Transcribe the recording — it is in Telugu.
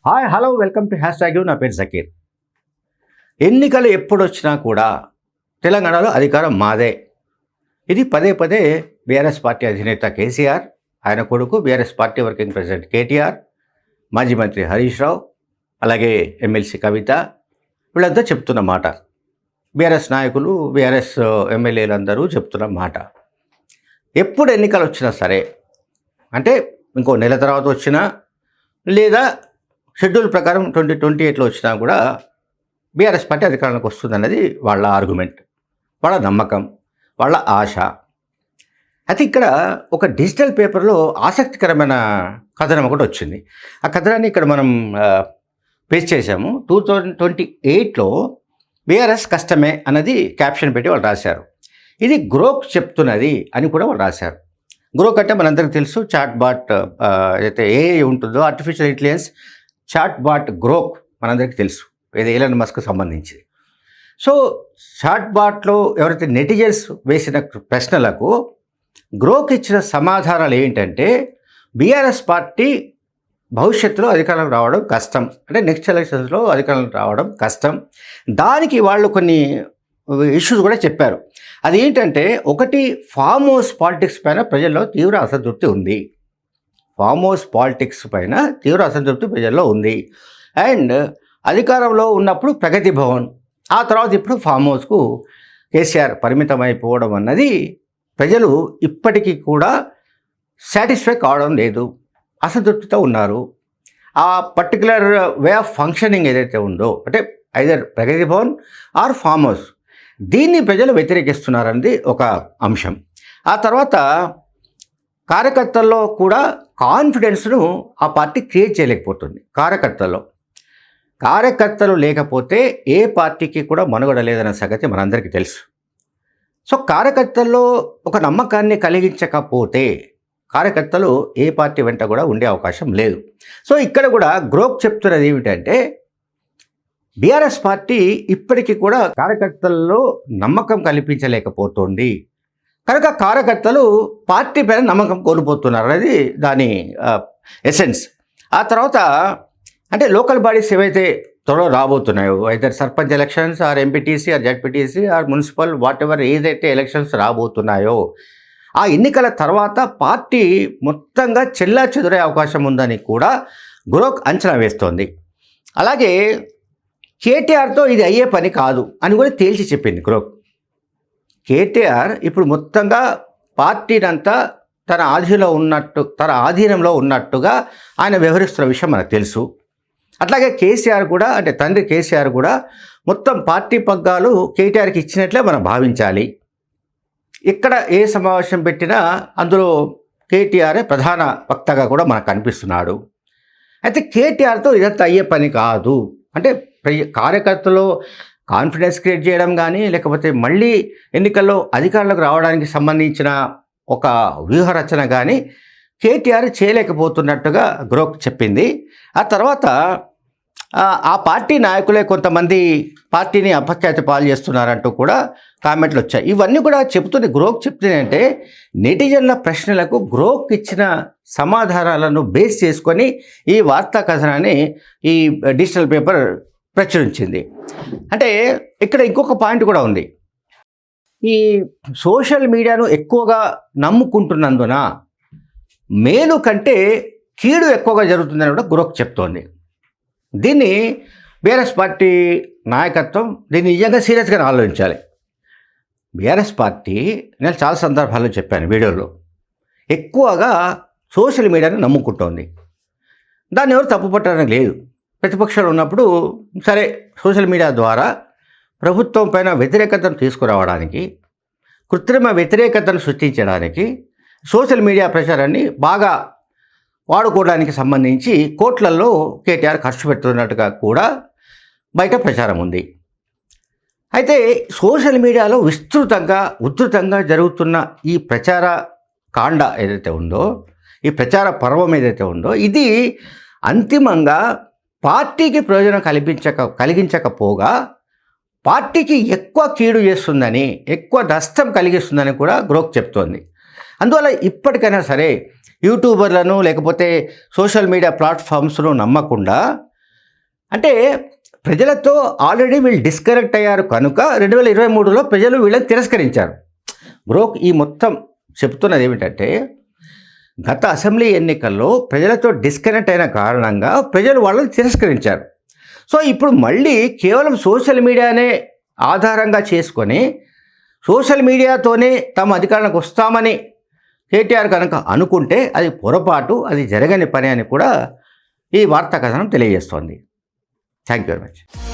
Hi hello welcome to hash tag. నా పేరు జకీర్. ఎన్నికలు ఎప్పుడొచ్చినా కూడా తెలంగాణలో అధికారం మాదే. ఇది పదే పదే బీఆర్ఎస్ పార్టీ అధినేత కేసీఆర్, ఆయన కొడుకు BRS party working president KTR, మాజీ మంత్రి హరీష్ రావు, అలాగే ఎమ్మెల్సీ కవిత వీళ్ళంతా చెప్తున్న మాట. బీఆర్ఎస్ నాయకులు, బీఆర్ఎస్ ఎమ్మెల్యేలందరూ చెప్తున్న మాట. ఎప్పుడు ఎన్నికలు వచ్చినా సరే, అంటే ఇంకో నెల తర్వాత వచ్చినా లేదా షెడ్యూల్ ప్రకారం 2028లో వచ్చినా కూడా బీఆర్ఎస్ పార్టీ అధికారంలోకి వస్తుందన్నది వాళ్ళ ఆర్గ్యుమెంట్, వాళ్ళ నమ్మకం, వాళ్ళ ఆశ. అయితే ఇక్కడ ఒక డిజిటల్ పేపర్లో ఆసక్తికరమైన కథనం ఒకటి వచ్చింది. ఆ కథనాన్ని ఇక్కడ మనం పేస్ట్ చేశాము. 2028లో బీఆర్ఎస్ కష్టమే అన్నది క్యాప్షన్ పెట్టి వాళ్ళు రాశారు. ఇది గ్రోక్ చెప్తున్నది అని కూడా వాళ్ళు రాశారు. గ్రోక్ అంటే మనందరికీ తెలుసు, చాట్ బాట్ అయితే ఏఐ ఉంటుందో artificial intelligence chat bot Grok మనందరికీ తెలుసు, ఏదో ఎలాన్ మస్క్ సంబంధించి. సో చాట్ బాట్లో ఎవరైతే నెటిజన్స్ వేసిన ప్రశ్నలకు గ్రోక్ ఇచ్చిన సమాధానాలు ఏంటంటే, బీఆర్ఎస్ పార్టీ భవిష్యత్తులో అధికారంలోకి రావడం కష్టం, అంటే నెక్స్ట్ ఎలక్షన్స్లో అధికారంలోకి రావడం కష్టం. దానికి వాళ్ళు కొన్ని ఇష్యూస్ కూడా చెప్పారు. అది ఏంటంటే, ఒకటి, ఫామ్ హౌస్ పాలిటిక్స్ పైన ప్రజల్లో తీవ్ర అసంతృప్తి ఉంది. ఫామ్ హౌస్ పాలిటిక్స్ పైన తీవ్ర అసంతృప్తి ప్రజల్లో ఉంది. అండ్ అధికారంలో ఉన్నప్పుడు ప్రగతి భవన్, ఆ తర్వాత ఇప్పుడు ఫామ్ హౌస్కు కేసీఆర్ పరిమితం అయిపోవడం అన్నది ప్రజలు ఇప్పటికీ కూడా సాటిస్ఫై కావడం లేదు, అసంతృప్తితో ఉన్నారు. ఆ పర్టికులర్ వే ఆఫ్ ఫంక్షనింగ్ ఏదైతే ఉందో, అంటే either Pragati Bhavan or farm house, దీన్ని ప్రజలు వ్యతిరేకిస్తున్నారన్నది ఒక అంశం. ఆ తర్వాత కార్యకర్తల్లో కూడా కాన్ఫిడెన్స్ను ఆ పార్టీ క్రియేట్ చేయలేకపోతుంది. కార్యకర్తలు లేకపోతే ఏ పార్టీకి కూడా మనుగడ లేదన్న సంగతి మనందరికీ తెలుసు. సో కార్యకర్తల్లో ఒక నమ్మకాన్ని కలిగించకపోతే కార్యకర్తలు ఏ పార్టీ వెంట కూడా ఉండే అవకాశం లేదు. సో ఇక్కడ కూడా గ్రోక్ చెప్తున్నది ఏమిటంటే, బీఆర్ఎస్ పార్టీ ఇప్పటికీ కూడా కార్యకర్తల్లో నమ్మకం కల్పించలేకపోతుంది కనుక కార్యకర్తలు పార్టీ పైన నమ్మకం కోల్పోతున్నారు అనేది దాని ఎసెన్స్. ఆ తర్వాత అంటే లోకల్ బాడీస్ ఏవైతే త్వరలో రాబోతున్నాయో, అయితే sarpanch elections or MPTC or ZPTC or municipal whatever ఏదైతే ఎలక్షన్స్ రాబోతున్నాయో, ఆ ఎన్నికల తర్వాత పార్టీ మొత్తంగా చెల్లా చెదురే అవకాశం ఉందని కూడా గ్రోక్ అంచనా వేస్తోంది. అలాగే కేటీఆర్తో ఇది అయ్యే పని కాదు అని కూడా తేల్చి చెప్పింది గ్రోక్. కేటీఆర్ ఇప్పుడు మొత్తంగా పార్టీనంతా తన ఆధీనంలో ఉన్నట్టుగా ఆయన వ్యవహరిస్తున్న విషయం మనకు తెలుసు. అట్లాగే కేసీఆర్ కూడా, అంటే తండ్రి కేసీఆర్ కూడా మొత్తం పార్టీ పగ్గాలు కేటీఆర్కి ఇచ్చినట్లే మనం భావించాలి. ఇక్కడ ఏ సమావేశం పెట్టినా అందులో కేటీఆరే ప్రధాన వక్తగా కూడా మనకు కనిపిస్తున్నాడు. అయితే కేటీఆర్తో ఇదంతా అయ్యే పని కాదు, అంటే కార్యకర్తలు కాన్ఫిడెన్స్ క్రియేట్ చేయడం కానీ, లేకపోతే మళ్ళీ ఎన్నికల్లో అధికారంలోకి రావడానికి సంబంధించిన ఒక వ్యూహరచన కానీ కేటీఆర్ చేయలేకపోతున్నట్టుగా గ్రోక్ చెప్పింది. ఆ తర్వాత ఆ పార్టీ నాయకులే కొంతమంది పార్టీని అపఖ్యాతి పాలు చేస్తున్నారంటూ కూడా కామెంట్లు వచ్చాయి. ఇవన్నీ కూడా గ్రోక్ చెప్తుంది అంటే, నెటిజన్ల ప్రశ్నలకు గ్రోక్ ఇచ్చిన సమాధానాలను బేస్ చేసుకొని ఈ వార్తా కథనాన్ని ఈ డిజిటల్ పేపర్ ప్రచురించింది. అంటే ఇక్కడ ఇంకొక పాయింట్ కూడా ఉంది. ఈ సోషల్ మీడియాను ఎక్కువగా నమ్ముకుంటున్నందున మేలు కంటే కీడు ఎక్కువగా జరుగుతుందని కూడా గ్రోక్ చెప్తోంది. దీన్ని బీఆర్ఎస్ పార్టీ నాయకత్వం దీన్ని నిజంగా సీరియస్గా ఆలోచించాలి. బీఆర్ఎస్ పార్టీ, నేను చాలా సందర్భాల్లో చెప్పాను వీడియోలో, ఎక్కువగా సోషల్ మీడియాను నమ్ముకుంటోంది. దాన్ని ఎవరు తప్పుపట్టడానికి లేదు. ప్రతిపక్షాలు ఉన్నప్పుడు సరే, సోషల్ మీడియా ద్వారా ప్రభుత్వం పైన వ్యతిరేకతను తీసుకురావడానికి, కృత్రిమ వ్యతిరేకతను సృష్టించడానికి సోషల్ మీడియా ప్రచారాన్ని బాగా వాడుకోవడానికి సంబంధించి కోట్లల్లో కేటీఆర్ ఖర్చు పెడుతున్నట్టుగా కూడా బయట ప్రచారం ఉంది. అయితే సోషల్ మీడియాలో ఉధృతంగా జరుగుతున్న ఈ ప్రచార కాండ ఏదైతే ఉందో, ఈ ప్రచార పర్వం ఏదైతే ఉందో, ఇది అంతిమంగా పార్టీకి ప్రయోజనం కలిగించకపోగా పార్టీకి ఎక్కువ కీడు చేస్తుందని, ఎక్కువ నష్టం కలిగిస్తుందని కూడా గ్రోక్ చెప్తోంది. అందువల్ల ఇప్పటికైనా సరే యూట్యూబర్లను లేకపోతే సోషల్ మీడియా ప్లాట్ఫామ్స్ను నమ్మకుండా అంటే ప్రజలతో ఆల్రెడీ వీళ్ళు డిస్కనెక్ట్ అయ్యారు కనుక 2023లో ప్రజలు వీళ్ళని తిరస్కరించారు. బ్రో, ఈ మొత్తం చెప్తున్నది ఏమిటంటే గత అసెంబ్లీ ఎన్నికల్లో ప్రజలతో డిస్కనెక్ట్ అయిన కారణంగా ప్రజలు వాళ్ళని తిరస్కరించారు. సో ఇప్పుడు మళ్ళీ కేవలం సోషల్ మీడియానే ఆధారంగా చేసుకొని సోషల్ మీడియాతోనే తమ అధికారంలోకి వస్తామని కేటీఆర్ కనుక అనుకుంటే అది పొరపాటు, అది జరగని పని అని కూడా ఈ వార్తా కథనం తెలియజేస్తోంది. Thank you very much.